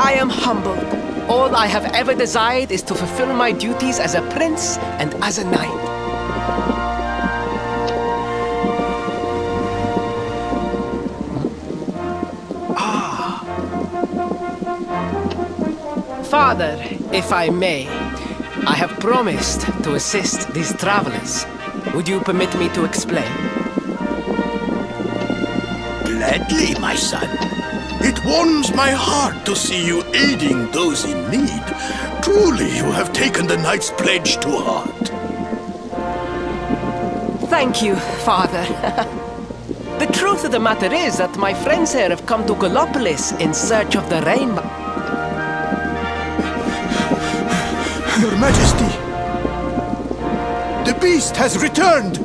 I am humbled. All I have ever desired is to fulfill my duties as a prince and as a knight. Father, if I may, I have promised to assist these travelers. Would you permit me to explain? Gladly, my son. It warms my heart to see you aiding those in need. Truly, you have taken the knight's pledge to heart. Thank you, Father. The truth of the matter is that my friends here have come to Gallopolis in search of the rainbow. Your Majesty! The beast has returned!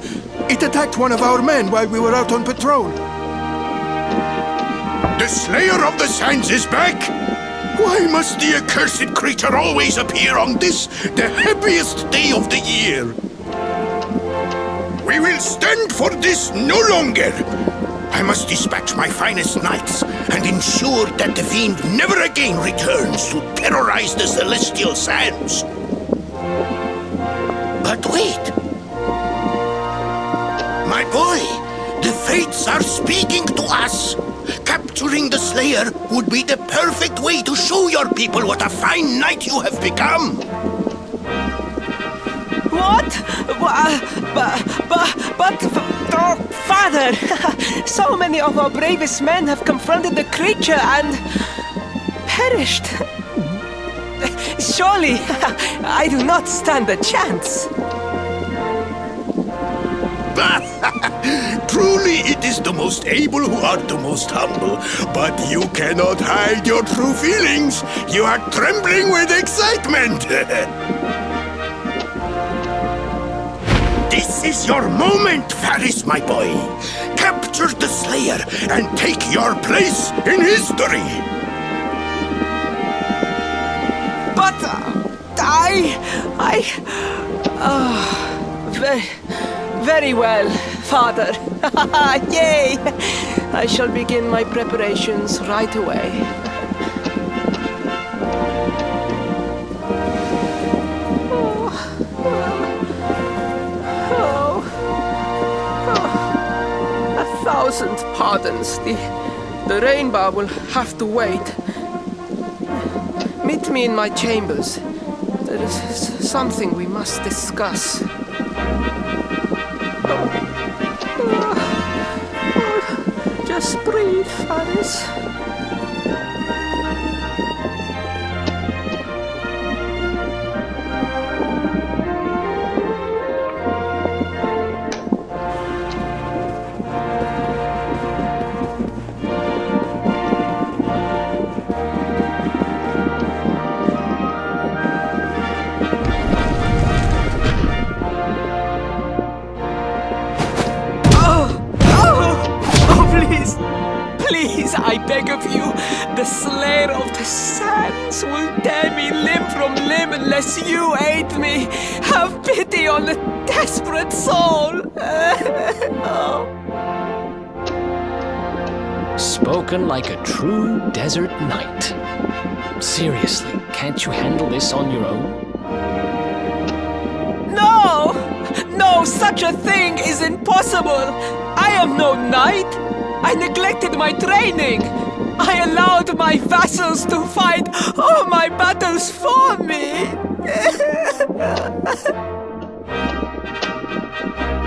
It attacked one of our men while we were out on patrol. The Slayer of the Sands is back! Why must the accursed creature always appear on this, the happiest day of the year? We will stand for this no longer! I must dispatch my finest knights and ensure that the fiend never again returns to terrorize the Celestial Sands. But wait! My boy, the fates are speaking to us! Capturing the Slayer would be the perfect way to show your people what a fine knight you have become! What? But, oh, Father! So many of our bravest men have confronted the creature and perished. Surely, I do not stand a chance. Truly, it is the most able who are the most humble. But you cannot hide your true feelings. You are trembling with excitement. This is your moment, Faris, my boy. Capture the Slayer and take your place in history. But very well, Father. Yay! I shall begin my preparations right away. A thousand pardons. The rainbow will have to wait. Meet me in my chambers. There is something we must discuss. Just breathe, Faris. Please, I beg of you, the Slayer of the Sands will tear me limb from limb unless you aid me. Have pity on a desperate soul. Oh. Spoken like a true desert knight. Seriously, can't you handle this on your own? No! No, such a thing is impossible! I am no knight! I neglected my training! I allowed my vassals to fight all my battles for me!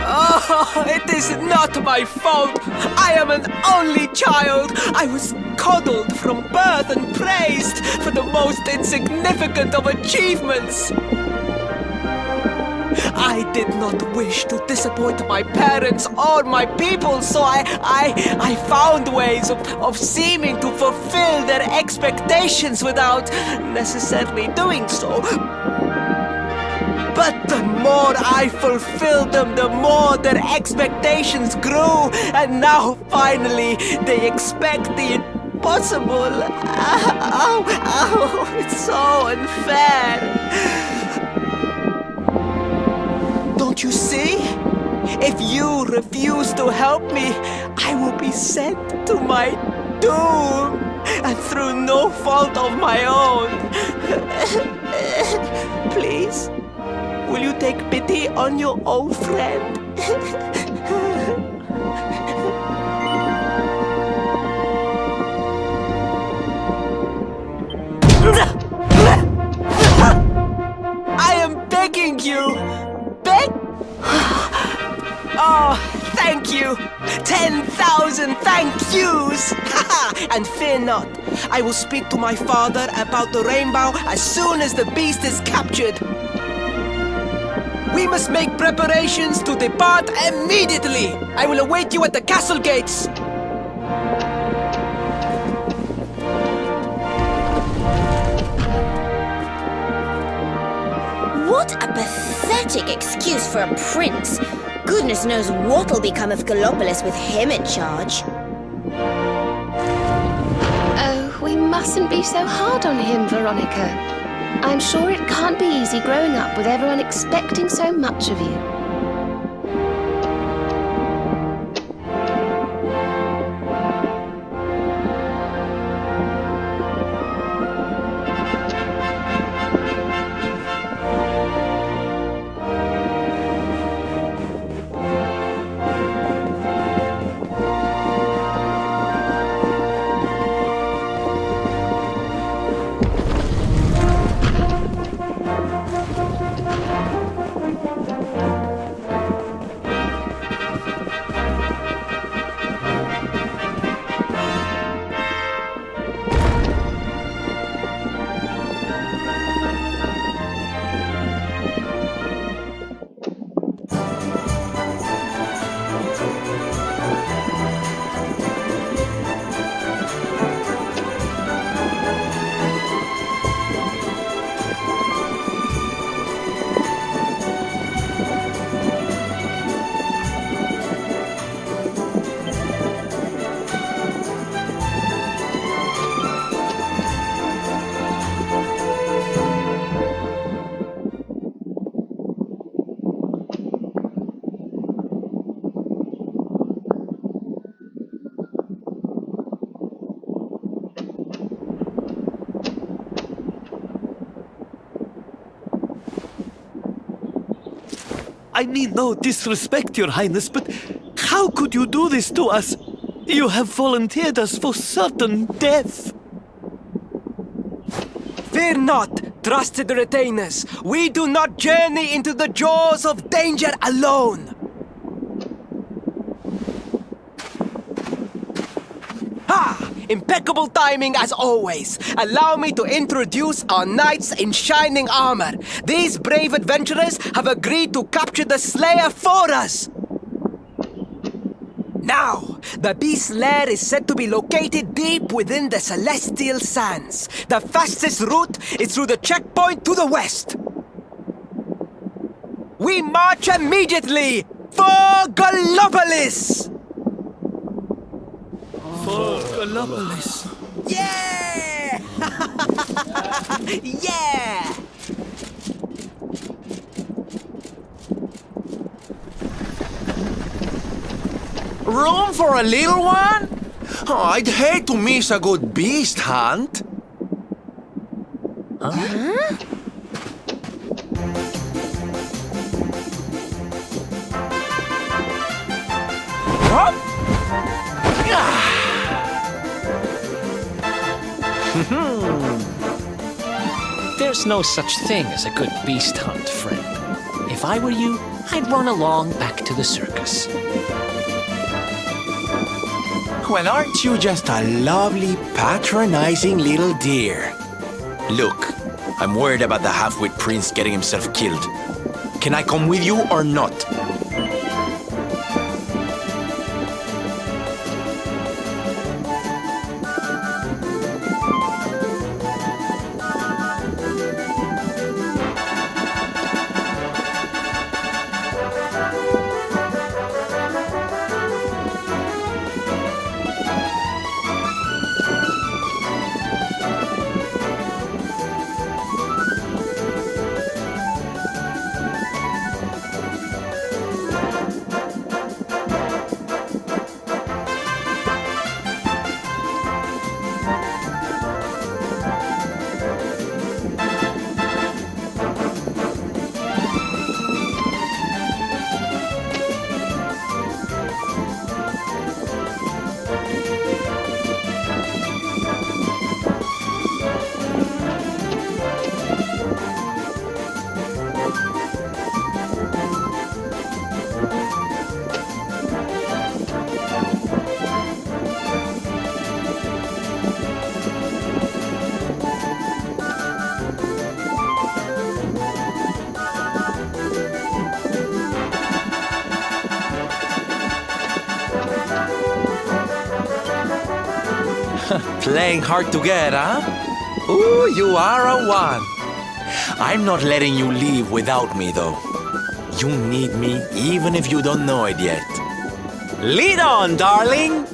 Oh, it is not my fault! I am an only child! I was coddled from birth and praised for the most insignificant of achievements! I did not wish to disappoint my parents or my people, so I found ways of seeming to fulfill their expectations without necessarily doing so. But the more I fulfilled them, the more their expectations grew, and now finally they expect the impossible. Oh, it's so unfair. Don't you see? If you refuse to help me, I will be sent to my doom. and through no fault of my own. Please, will you take pity on your old friend? I am begging you! Oh, thank you! 10,000 thank yous! And fear not, I will speak to my father about the rainbow as soon as the beast is captured. We must make preparations to depart immediately! I will await you at the castle gates! What a pathetic excuse for a prince! Goodness knows what'll become of Gallopolis with him in charge. Oh, we mustn't be so hard on him, Veronica. I'm sure it can't be easy growing up with everyone expecting so much of you. I mean no disrespect, Your Highness, but how could you do this to us? You have volunteered us for certain death. Fear not, trusted retainers. We do not journey into the jaws of danger alone. Ha! Impeccable timing as always. Allow me to introduce our knights in shining armor. These brave adventurers have agreed to capture the Slayer for us. Now, the beast's lair is said to be located deep within the Celestial Sands. The fastest route is through the checkpoint to the west. We march immediately for Gallopolis! For Gallopolis. Yeah! Yeah! Room for a little one? Oh, I'd hate to miss a good beast hunt. There's no such thing as a good beast hunt, friend. If I were you, I'd run along back to the circus. Well, aren't you just a lovely, patronizing little dear? Look, I'm worried about the half-wit prince getting himself killed. Can I come with you or not? Playing hard to get, huh? Ooh, you are a one. I'm not letting you leave without me, though. You need me, even if you don't know it yet. Lead on, darling!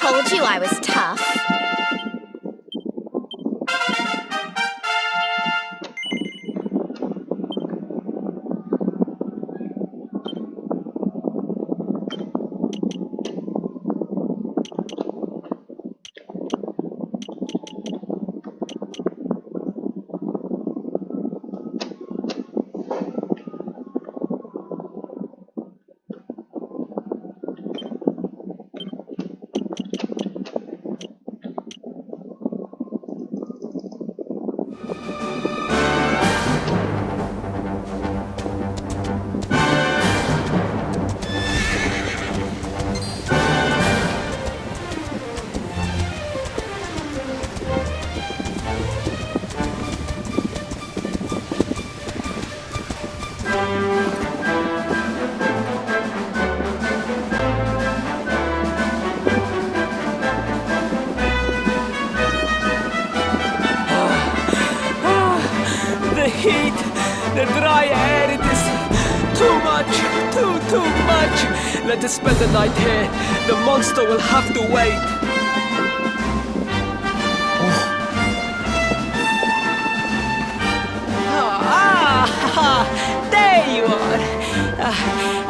Told you I was tough. The heat, the dry air, it is too much, too much. Let us spend the night here. The monster will have to wait. There you are.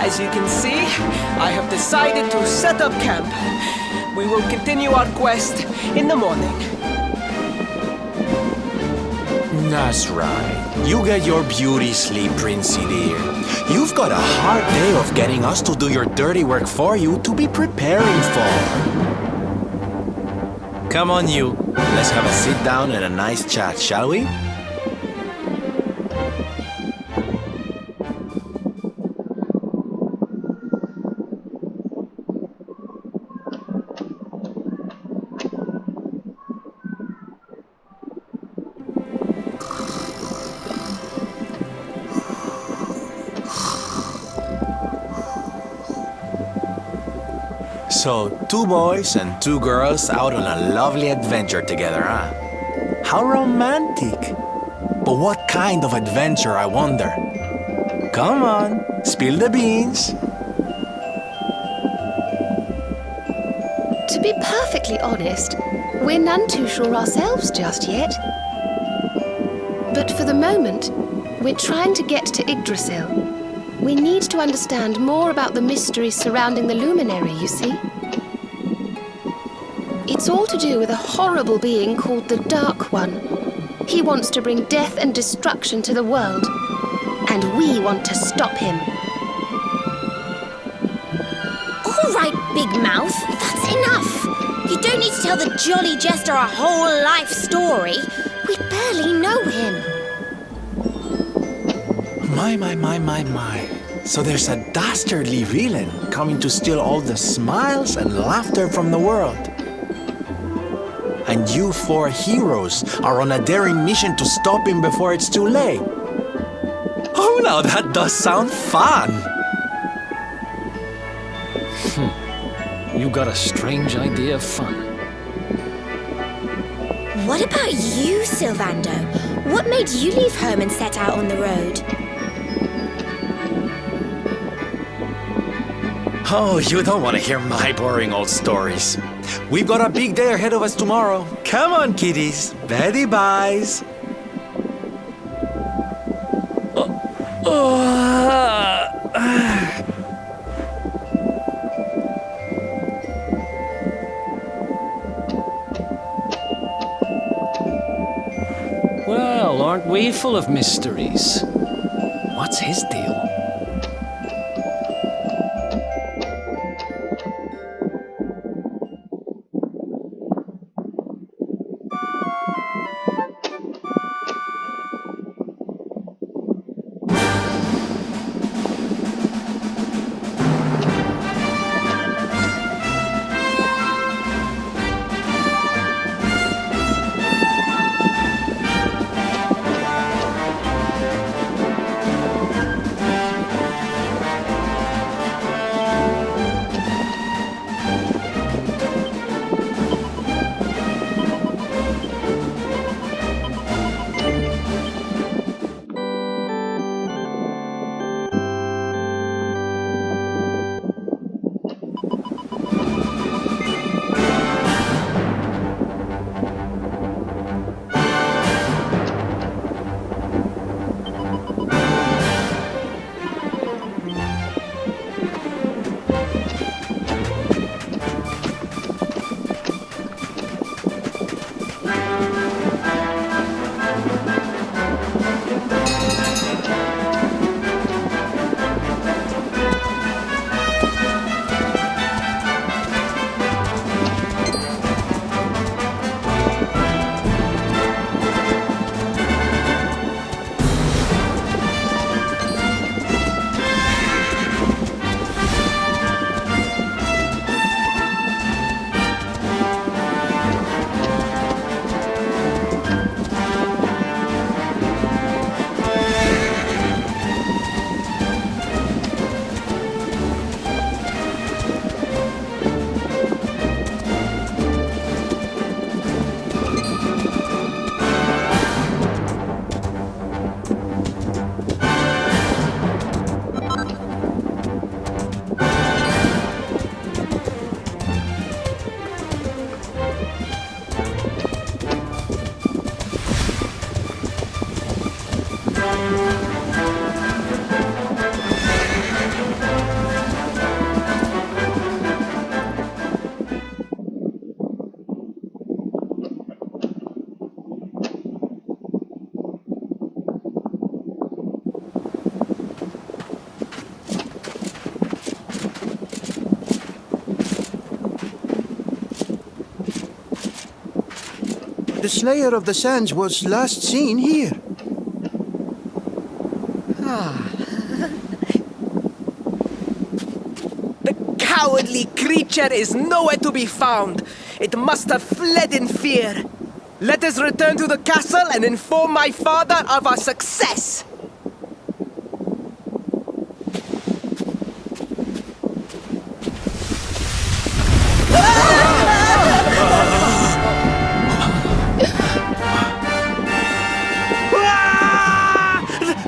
As you can see, I have decided to set up camp. We will continue our quest in the morning. That's right. You get your beauty sleep, Princey dear. You've got a hard day of getting us to do your dirty work for you to be preparing for. Come on, you. Let's have a sit down and a nice chat, shall we? So, 2 boys and 2 girls out on a lovely adventure together, huh? How romantic! But what kind of adventure, I wonder? Come on, spill the beans. To be perfectly honest, we're none too sure ourselves just yet. But for the moment, we're trying to get to Yggdrasil. We need to understand more about the mysteries surrounding the luminary, you see. It's all to do with a horrible being called the Dark One. He wants to bring death and destruction to the world, and we want to stop him. All right, Big Mouth, that's enough. You don't need to tell the Jolly Jester a whole life story. We barely know him. My. So there's a dastardly villain coming to steal all the smiles and laughter from the world. And you 4 heroes are on a daring mission to stop him before it's too late. Oh, now that does sound fun! You got a strange idea of fun. What about you, Sylvando? What made you leave home and set out on the road? Oh, you don't want to hear my boring old stories. We've got a big day ahead of us tomorrow. Come on, kiddies. Betty buys. Well, aren't we full of mysteries? What's his deal? The Slayer of the Sands was last seen here. The cowardly creature is nowhere to be found. It must have fled in fear. Let us return to the castle and inform my father of our success.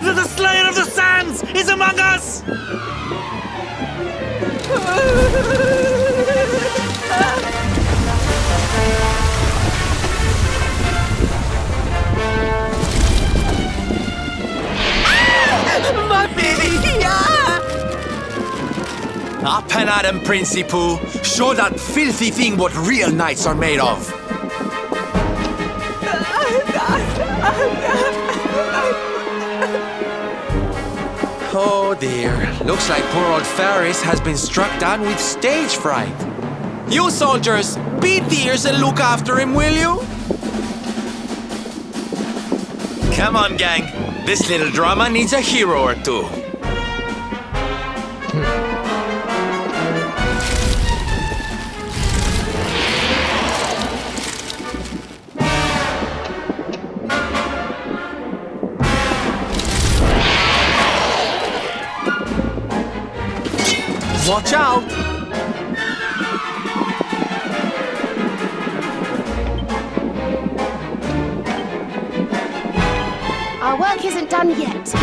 The Slayer of the Sands is among us! Up and at him, Princey Pooh. Show that filthy thing what real knights are made of. Oh dear. Looks like poor old Faris has been struck down with stage fright. You soldiers, beat the ears and look after him, will you? Come on, gang. This little drama needs a hero or two. Watch out! Our work isn't done yet.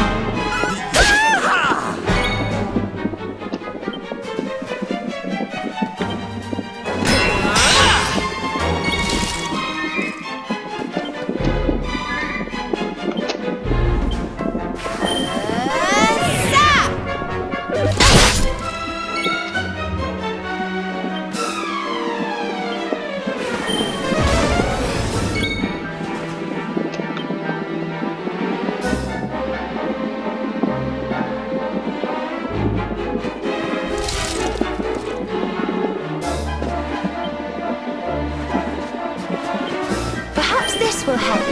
Perhaps this will help.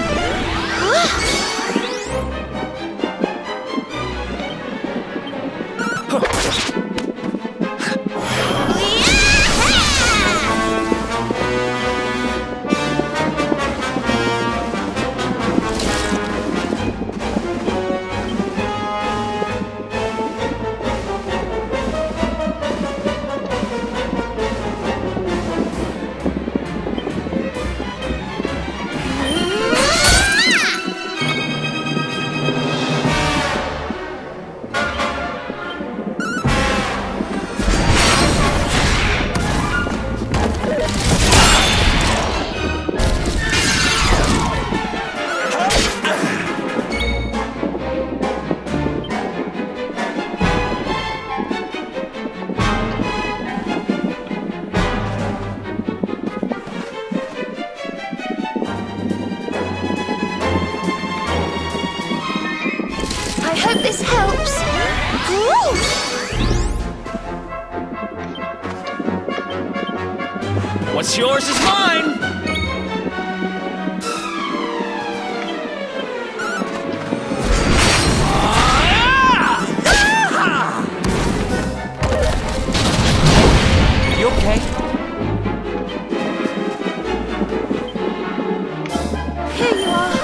I hope this helps. What's yours is mine! You okay? Here you are.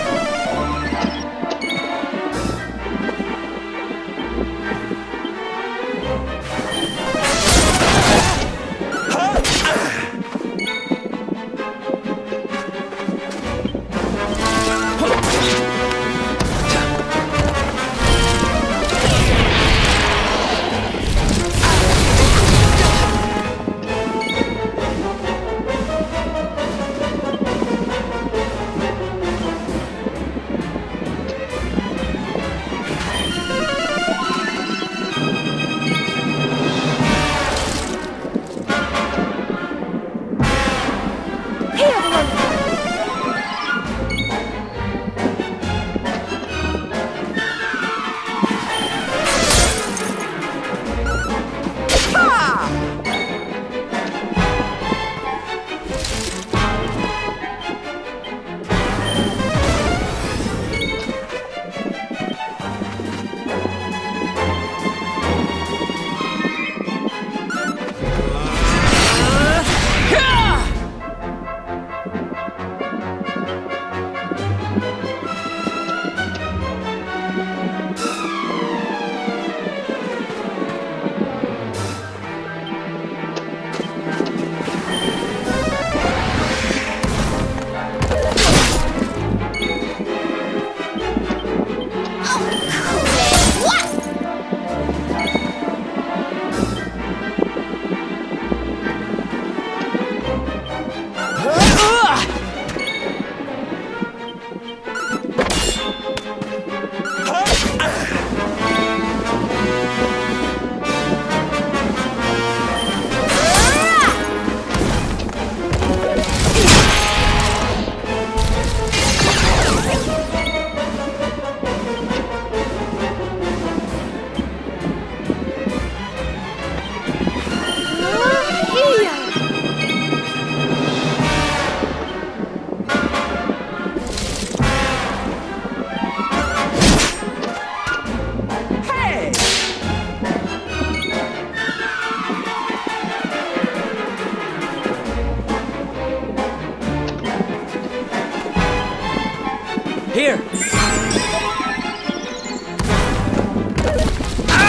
Here!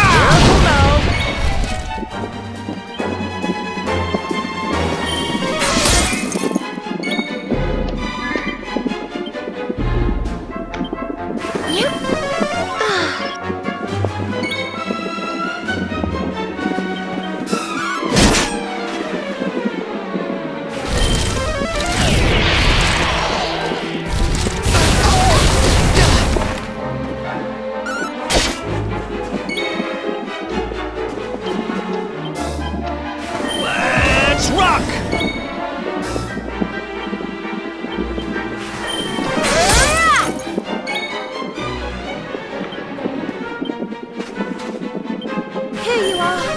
Careful now! Let's rock! Here you are.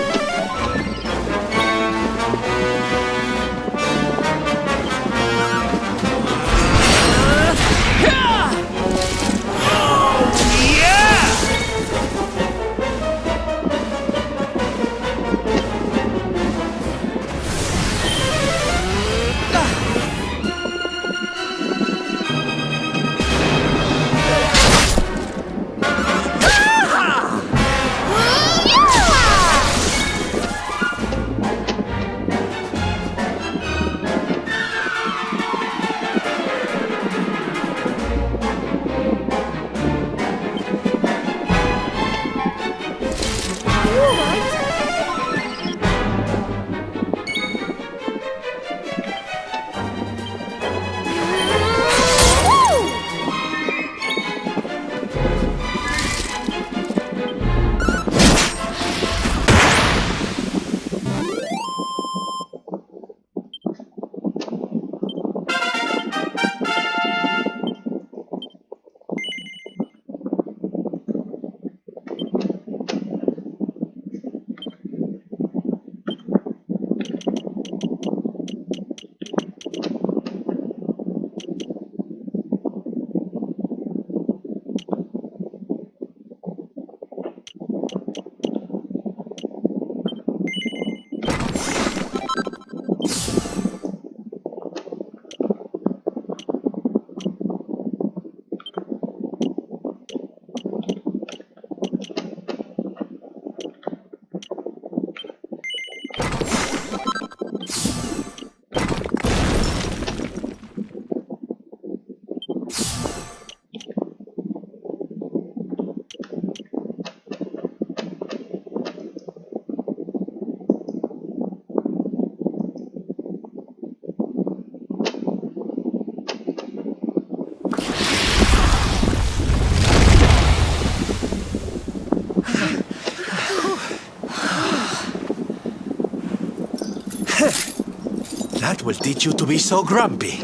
That will teach you to be so grumpy.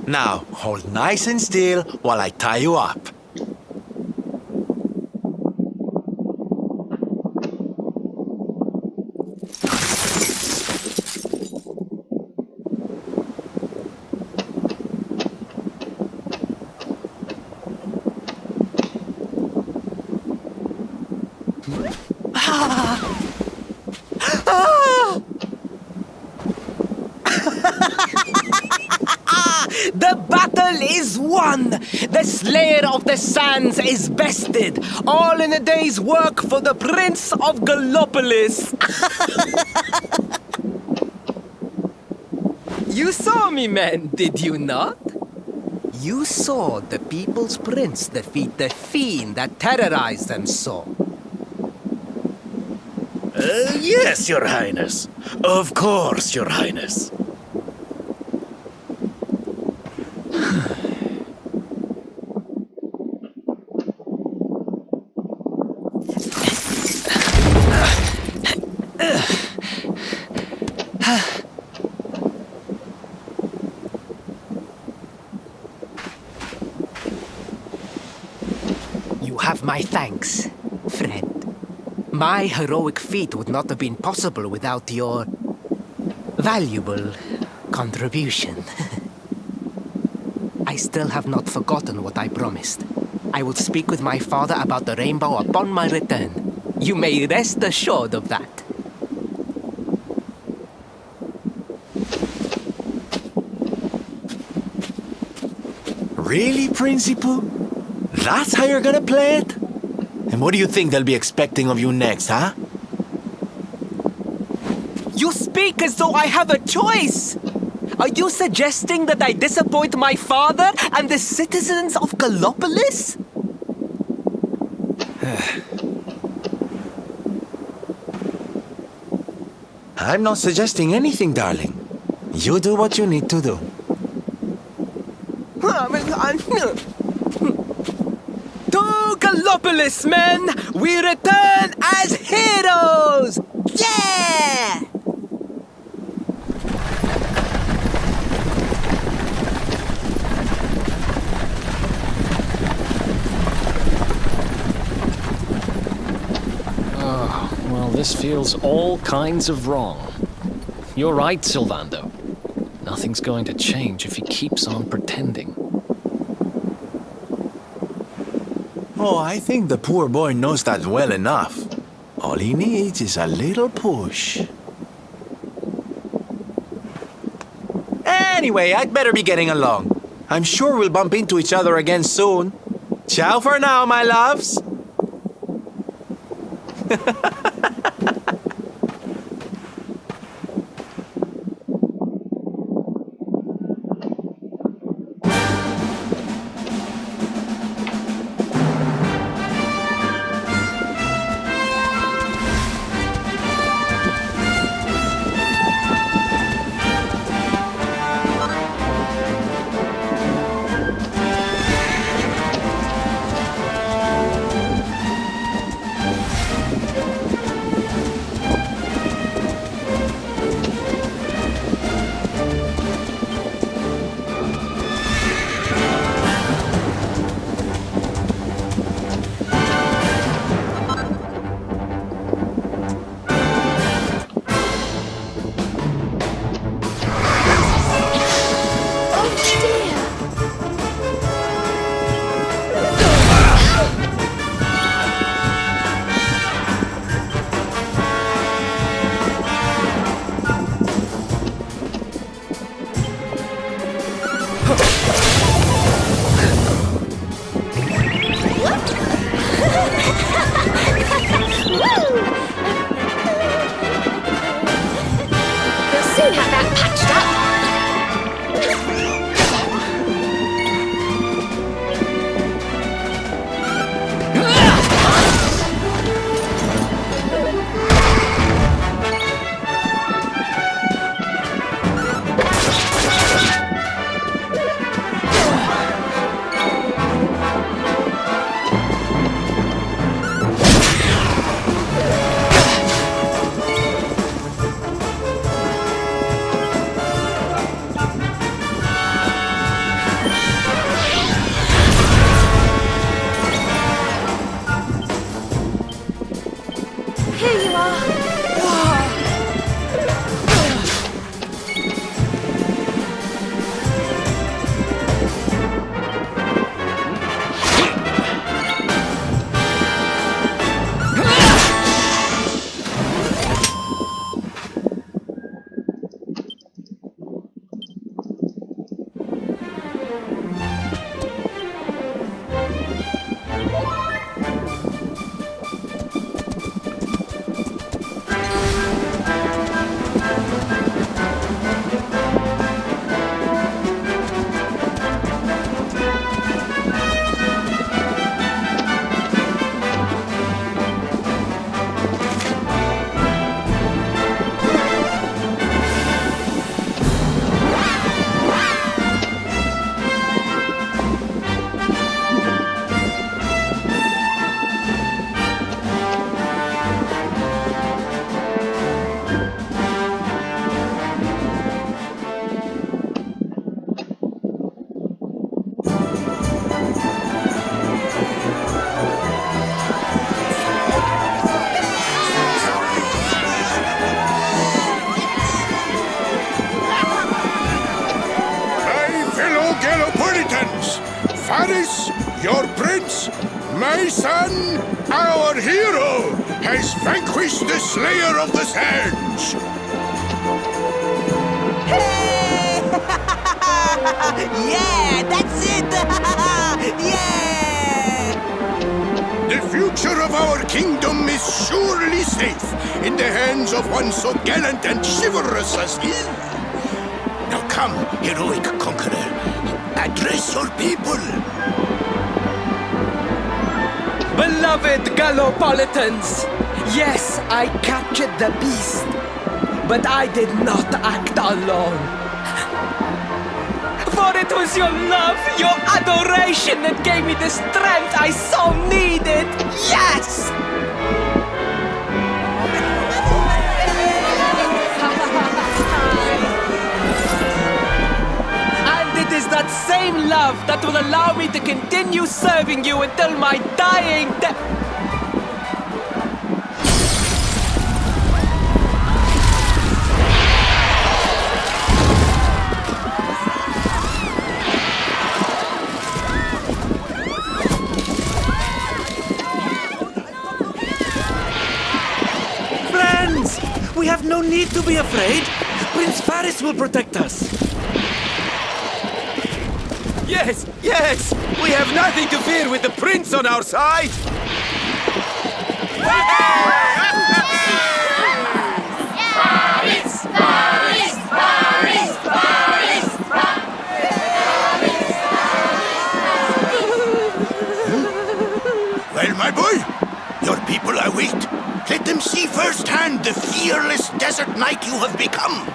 Now, hold nice and still while I tie you up. The battle is won! The Slayer of the Sands is bested! All in a day's work for the Prince of Gallopolis! You saw me, men, did you not? You saw the People's Prince defeat the fiend that terrorized them so. Yes, Your Highness. Of course, Your Highness. You have my thanks, friend. My heroic feat would not have been possible without your valuable contribution. I still have not forgotten what I promised. I will speak with my father about the rainbow upon my return. You may rest assured of that. Really, Principal? That's how you're gonna play it? And what do you think they'll be expecting of you next, huh? You speak as though I have a choice! Are you suggesting that I disappoint my father and the citizens of Gallopolis? I'm not suggesting anything, darling. You do what you need to do. To Gallopolis, men! We return as heroes! Yeah! Well, this feels all kinds of wrong. You're right, Sylvando. Nothing's going to change if he keeps on pretending. Oh, I think the poor boy knows that well enough. All he needs is a little push. Anyway, I'd better be getting along. I'm sure we'll bump into each other again soon. Ciao for now, my loves. Soon have that patched up. Here you are. Paris, your prince, my son, our hero, has vanquished the Slayer of the Sands. Hey! Yeah, that's it! Yeah! The future of our kingdom is surely safe in the hands of one so gallant and chivalrous as he. Now come, heroic conqueror, address your people. Beloved Gallopolitans, yes, I captured the beast, but I did not act alone. For it was your love, your adoration that gave me the strength I so needed. Yes! And it is that same love that will allow me to continue serving you until my dying death. We have no need to be afraid. Prince Faris will protect us. Yes, yes! We have nothing to fear with the prince on our side! Well, my boy, your people await. Let them see firsthand the fearless desert knight you have become.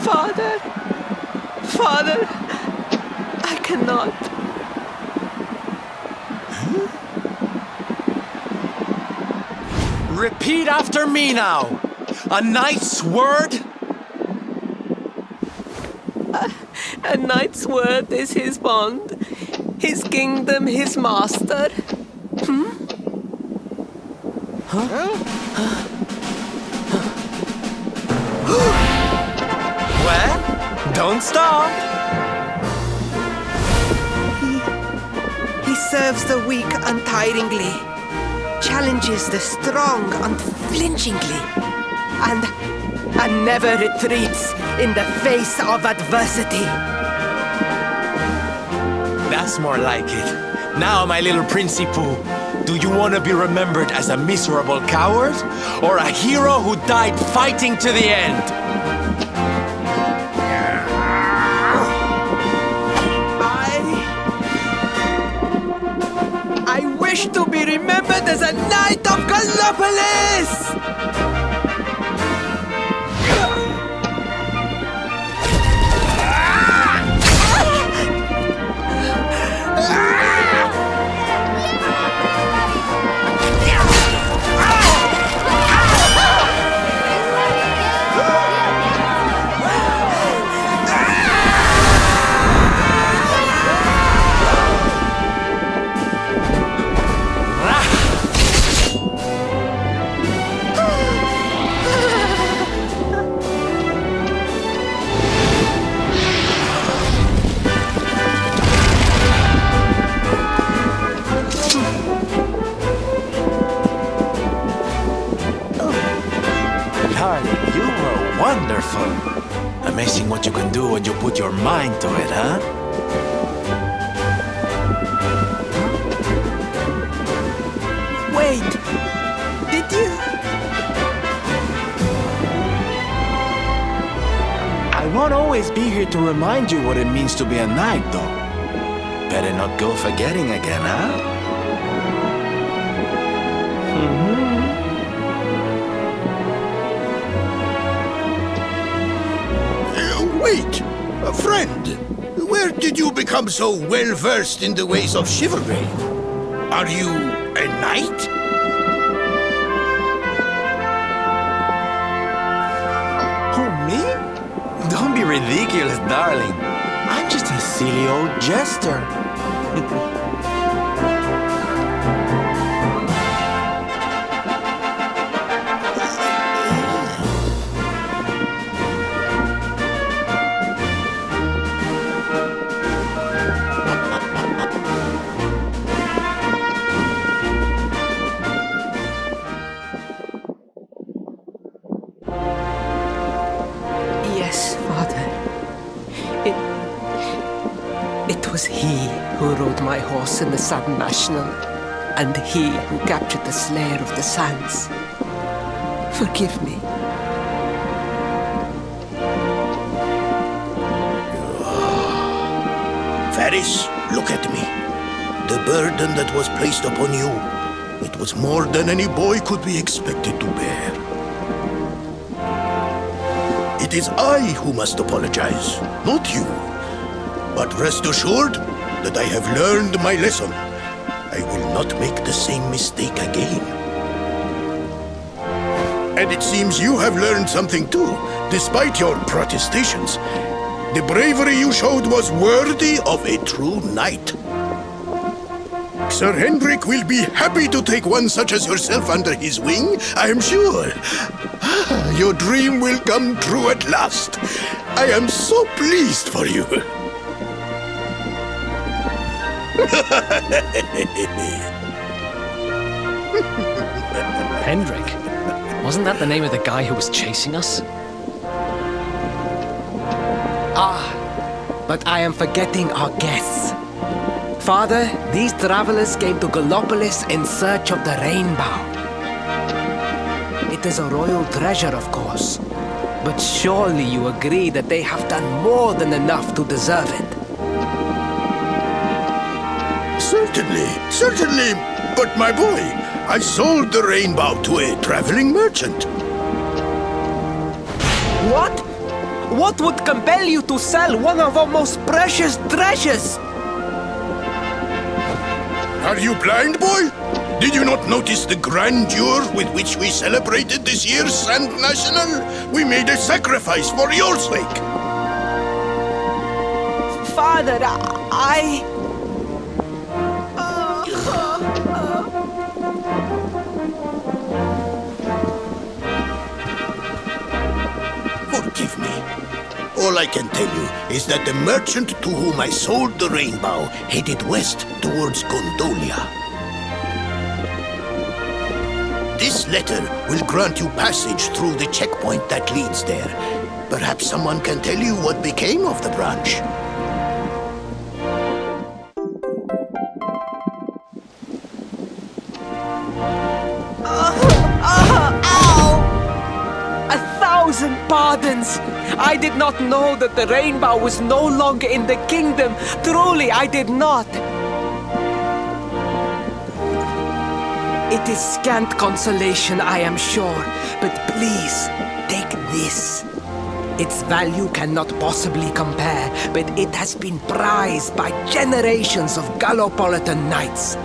Father, Father, I cannot. Repeat after me now. A knight's word? A knight's word is his bond, his kingdom, his master. Well, don't stop. He serves the weak untiringly, challenges the strong unflinchingly, and never retreats in the face of adversity. That's more like it. Now, my little Princey Pooh, do you want to be remembered as a miserable coward or a hero who died fighting to the end? I wish to be remembered as a knight of Gallopolis! You were wonderful. Amazing what you can do when you put your mind to it, huh? Wait, did you? I won't always be here to remind you what it means to be a knight, though. Better not go forgetting again, huh? Wait, friend. Where did you become so well-versed in the ways of chivalry? Are you a knight? Who, me? Don't be ridiculous, darling. I'm just a silly old jester. was he who rode my horse in the Sand National, and he who captured the Slayer of the Sands. Forgive me. Varys, look at me. The burden that was placed upon you, it was more than any boy could be expected to bear. It is I who must apologize, not you. But rest assured that I have learned my lesson. I will not make the same mistake again. And it seems you have learned something too, despite your protestations. The bravery you showed was worthy of a true knight. Sir Hendrik will be happy to take one such as yourself under his wing, I am sure. Your dream will come true at last. I am so pleased for you. Hendrik? Wasn't that the name of the guy who was chasing us? But I am forgetting our guests. Father, these travelers came to Gallopolis in search of the rainbow. It is a royal treasure, of course. But surely you agree that they have done more than enough to deserve it. Certainly. But my boy, I sold the rainbow to a traveling merchant. What? What would compel you to sell one of our most precious treasures? Are you blind, boy? Did you not notice the grandeur with which we celebrated this year's Sand National? We made a sacrifice for your sake. Father, Forgive me. All I can tell you is that the merchant to whom I sold the rainbow headed west towards Gondolia. This letter will grant you passage through the checkpoint that leads there. Perhaps someone can tell you what became of the branch. Pardons! I did not know that the rainbow was no longer in the kingdom. Truly, I did not. It is scant consolation, I am sure. But please, take this. Its value cannot possibly compare, but it has been prized by generations of Gallopolitan knights.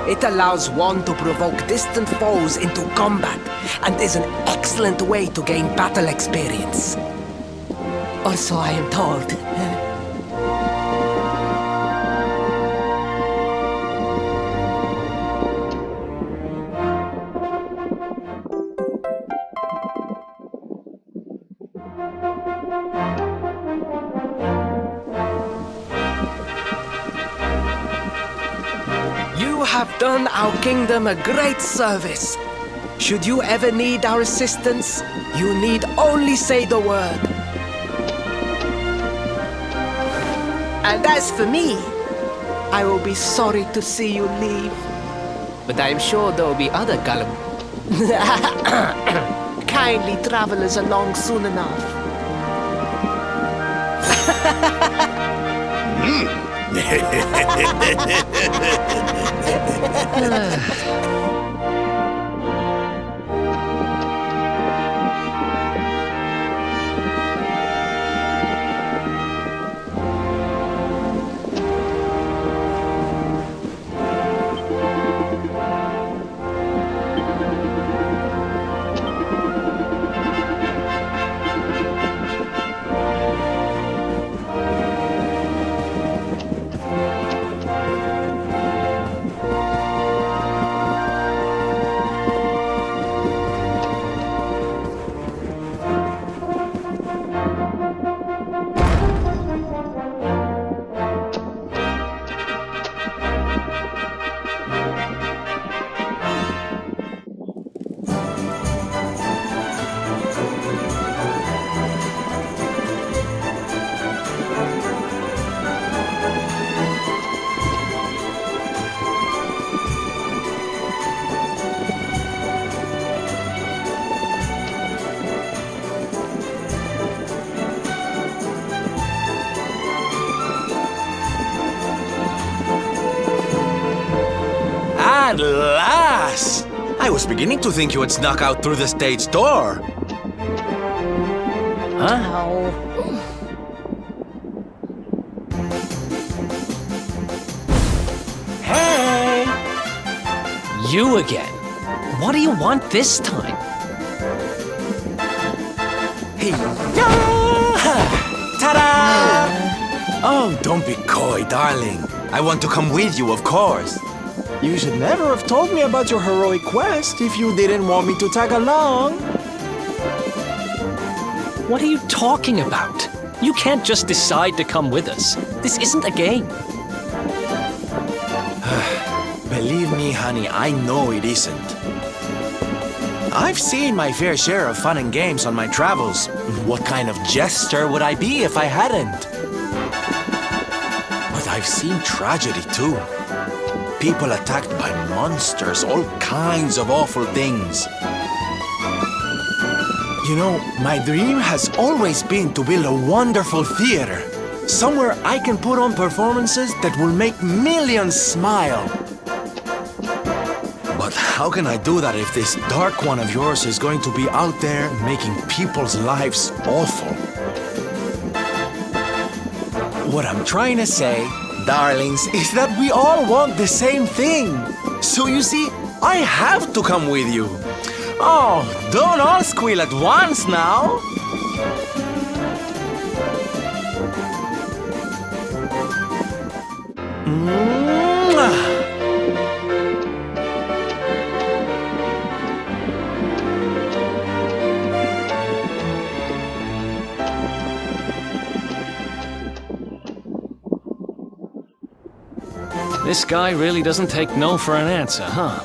It allows one to provoke distant foes into combat and is an excellent way to gain battle experience. Also, I am told. You have done our kingdom a great service. Should you ever need our assistance, you need only say the word. And as for me, I will be sorry to see you leave. But I am sure there will be other kindly travelers along soon enough. At last! I was beginning to think you had snuck out through the stage door. Huh? Hey! You again? What do you want this time? Hey! Ta-da! Oh, don't be coy, darling. I want to come with you, of course. You should never have told me about your heroic quest if you didn't want me to tag along. What are you talking about? You can't just decide to come with us. This isn't a game. Believe me, honey, I know it isn't. I've seen my fair share of fun and games on my travels. What kind of jester would I be if I hadn't? But I've seen tragedy too. People attacked by monsters, all kinds of awful things. You know, my dream has always been to build a wonderful theater. Somewhere I can put on performances that will make millions smile. But how can I do that if this dark one of yours is going to be out there making people's lives awful? What I'm trying to say, darlings, is that we all want the same thing. So you see, I have to come with you. Oh, don't all squeal at once now. This guy really doesn't take no for an answer, huh?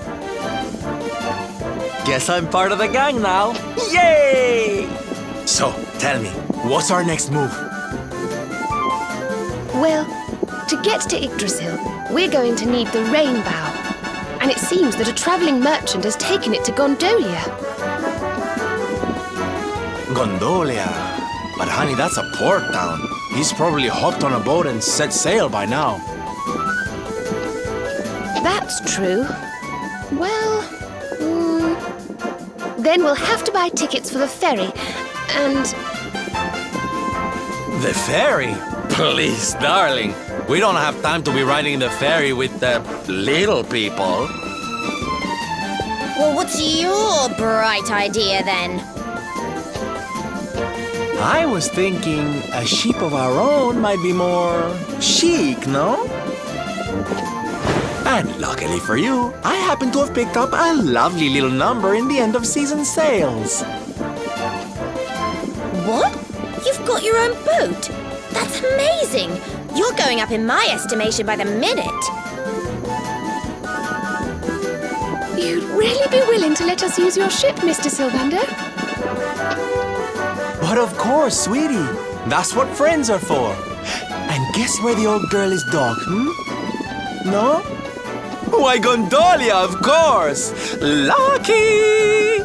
Guess I'm part of the gang now. Yay! So, tell me, what's our next move? Well, to get to Yggdrasil, we're going to need the rainbow. And it seems that a traveling merchant has taken it to Gondolia. Gondolia. But honey, that's a port town. He's probably hopped on a boat and set sail by now. That's true. Well, then we'll have to buy tickets for the ferry, and... The ferry? Please, darling. We don't have time to be riding the ferry with the little people. Well, what's your bright idea then? I was thinking a ship of our own might be more chic, no? And luckily for you, I happen to have picked up a lovely little number in the end of season sales. What? You've got your own boat? That's amazing! You're going up in my estimation by the minute. You'd really be willing to let us use your ship, Mr. Sylvando? But of course, sweetie. That's what friends are for. And guess where the old girl is docked, No? Why, Gondolia, of course! Lucky!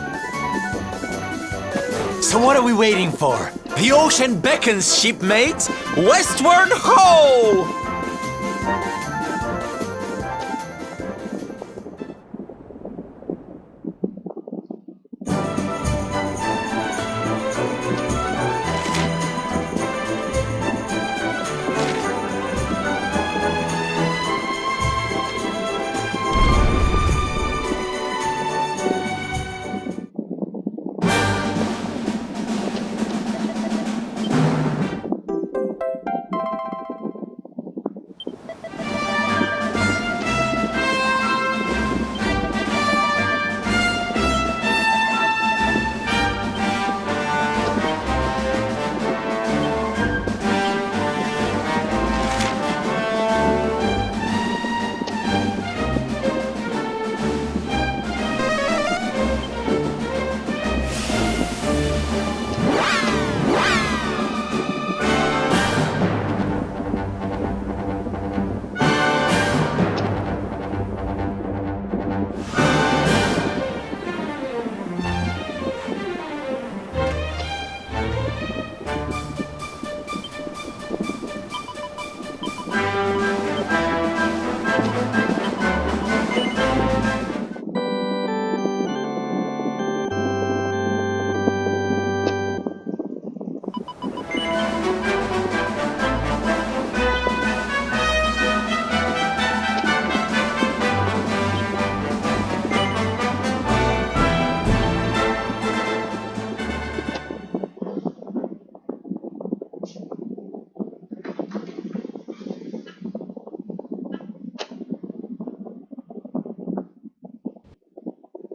So what are we waiting for? The ocean beckons, shipmates! Westward ho!